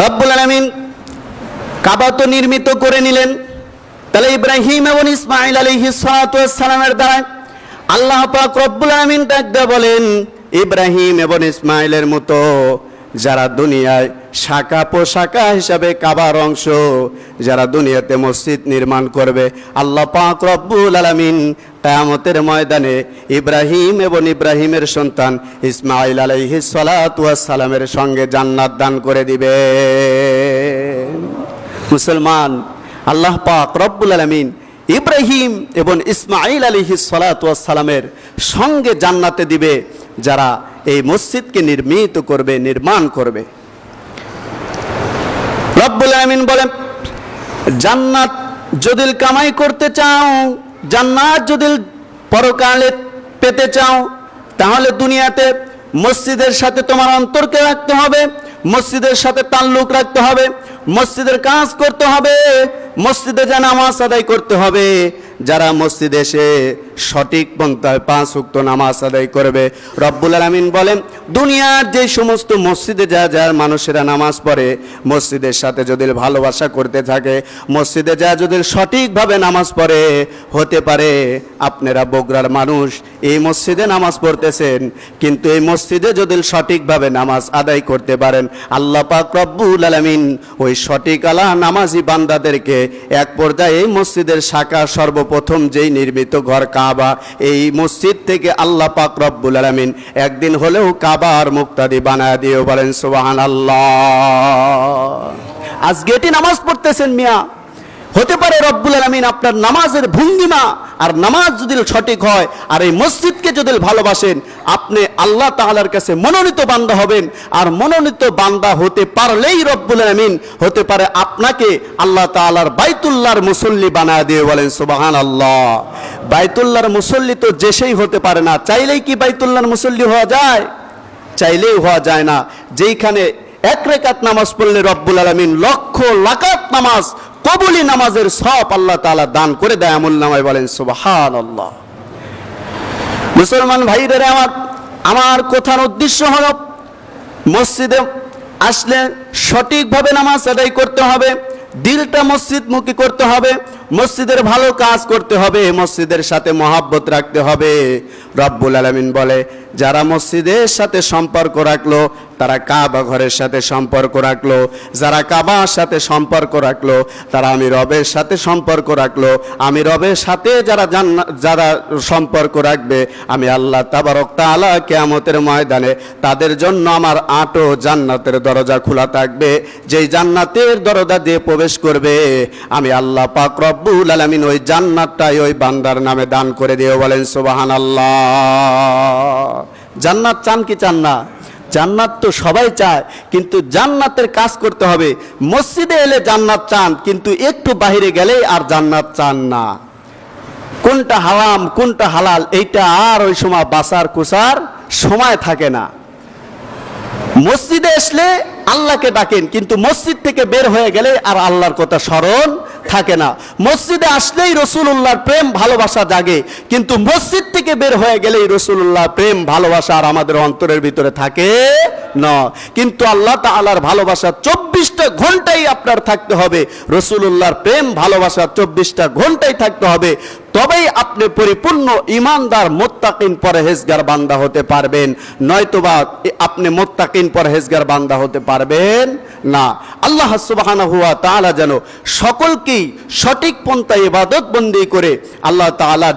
রব্বুল আলামিন কাবা তো নির্মিত করে নিলেন, তাহলে ইব্রাহিম এবং ইসমাঈল আলাইহিস সালাতু ওয়াস সালামের দ্বারা আল্লাহ পাক রব্বুল আলামিন ডাক দিয়ে বলেন, ইব্রাহিম এবং ইসমাঈলের মতো যারা দুনিয়ায় শাখা পোশাখা হিসাবে কাবার অংশ, যারা দুনিয়াতে মসজিদ নির্মাণ করবে, আল্লাহ পাক রব্বুল আলামিন কিয়ামতের ময়দানে ইব্রাহিম এবং ইব্রাহিমের সন্তান ইসমাঈল আলাইহিস সালাতু ওয়াস সালামের সঙ্গে জান্নাত দান করে দিবে। মুসলমান, আল্লাহ পাক রব্বুল আলামিন ইব্রাহিম এবং ইসমাঈল আলাইহিস সালাতু ওয়াস সালামের সঙ্গে জান্নাতে দিবে যারা এই মসজিদকে নির্মাণ করবে। রব্বুল আলামিন বলেন, জান্নাত যদি কামাই করতে চাও, জান্নাত যদি পরকালে পেতে চাও, তাহলে দুনিয়াতে মসজিদের সাথে তোমার অন্তরকে রাখতে হবে, মসজিদের সাথে তাল্লুক রাখতে হবে, মসজিদের কাজ করতে হবে, মসজিদে যা নামাজ আদায় করতে হবে। যারা মসজিদে এসে সঠিক পন্থায় 5 ওয়াক্ত নামাজ আদায় করবে, রব্বুল আলামিন বলেন, দুনিয়ার যে সমস্ত মসজিদে যার মানুষেরা নামাজ পড়ে, মসজিদের সাথে যদি ভালোবাসা করতে থাকে, মসজিদে যদি সঠিকভাবে নামাজ পড়ে, হতে পারে আপনারা বগুড়ার মানুষ এই মসজিদে নামাজ পড়তেছেন, কিন্তু এই মসজিদে যদি সঠিকভাবে নামাজ আদায় করতে পারেন, আল্লাহ পাক রব্বুল আলামিন ওই সঠিক নামাজি বান্দাদেরকে এক পর্যায়ে এই মসজিদের শাখা সর্বপ্রথম যেই নির্মিত ঘর কাবা, এই মসজিদ থেকে আল্লাহ পাক রব্বুল আলামিন একদিন হলেও কাবার মুক্তাদি বানায় দিও। বলেন সুবহানাল্লাহ। আজকে এটি নামাজ পড়তেছেন মিয়া, হতে পারে রব্বুল আলামিন আপনার নামাজের ভঙ্গিমা আর নামাজ যদি সঠিক হয় আর এই মসজিদকে যদি ভালোবাসেন, আপনি আল্লাহ তাআলার কাছে মনোনীত বান্দা হবেন। আর মনোনীত বান্দা হতে পারলেই রব্বুল আলামিন হতে পারে আপনাকে আল্লাহ তাআলার বাইতুল্লাহর মুসল্লি বানায় দিয়ে। বলেন সুবহানাল্লাহ। বাইতুল্লাহর মুসল্লি তো যে সেই হতে পারে না, চাইলেই কি বাইতুল্লাহর মুসল্লি হওয়া যায়? চাইলেই হওয়া যায় না। যেইখানে 1 রাকাত নামাজ পড়লে রব্বুল আলামিন লক্ষ লাকাত নামাজ কবুলি নামাজের সওয়াব আল্লাহ তাআলা দান করে দেয় আমলনামায়। বলেন সুবহানাল্লাহ। মুসলমান ভাইরা আমার কথার উদ্দেশ্য হলো, মসজিদে আসলে সঠিকভাবে নামাজ আদায় করতে হবে, দিলটা মসজিদমুখী করতে হবে, মসজিদের ভালো কাজ করতে হবে, মসজিদের সাথে মহাব্বত রাখতে হবে। রব্বুল আলামিন বলে, যারা মসজিদের সাথে সম্পর্ক রাখলো তারা কাবা ঘরের সাথে সম্পর্ক রাখলো, যারা কাবার সাথে সম্পর্ক রাখলো তারা আমি রবের সাথে সম্পর্ক রাখলো, আমি রবের সাথে যারা সম্পর্ক রাখবে, আমি আল্লাহ তাবারক তাআলা কিয়ামতের ময়দানে তাদের জন্য আমার 8 জান্নাতের দরজা খোলা থাকবে। যেই জান্নাতের দরজা দিয়ে প্রবেশ করবে, আমি আল্লাহ পাক রব্বুল আলামিন ওই জান্নাতটাই ওই বান্দার নামে দান করে দিও। বলেন সুবহানাল্লাহ। জান্নাত চান কি চান না? জান্নাত তো সবাই চায়, কিন্তু জান্নাতের কাজ করতে হবে। মসজিদে এলে জান্নাত চান, কিন্তু একটু বাইরে গেলেই আর জান্নাত চান না। কোনটা হারাম কোনটা হালাল এইটা আর ওই সময় বাসার কুসার সময় থাকে না। মসজিদে আসলে আল্লাহকে ডাকেন, কিন্তু মসজিদ থেকে বের হয়ে গেলে আর আল্লাহর কথা স্মরণ থাকে না। মসজিদে আসলেই রাসূলুল্লাহর প্রেম ভালোবাসা জাগে, কিন্তু মসজিদ থেকে বের হয়ে গেলেই রাসূলুল্লাহর প্রেম ভালোবাসা আর আমাদের অন্তরের ভিতরে থাকে না। কিন্তু আল্লাহ তাআলার ভালোবাসা 24টা ঘন্টাই আপনার থাকতে হবে, রাসূলুল্লাহর প্রেম ভালোবাসা 24টা ঘন্টাই থাকতে হবে। তবেই আপনি পরিপূর্ণ ঈমানদার মুত্তাকিন পরহেজগার বান্দা হতে পারবেন, নয়তোবা আপনি মুত্তাকিন পরহেজগার বান্দা হতে পারবেন না। আল্লাহ সুবহানাহু ওয়া তাআলা যেন সকলকেই সঠিক পন্থায় ইবাদত বন্দেগী করে আল্লাহ তাআলা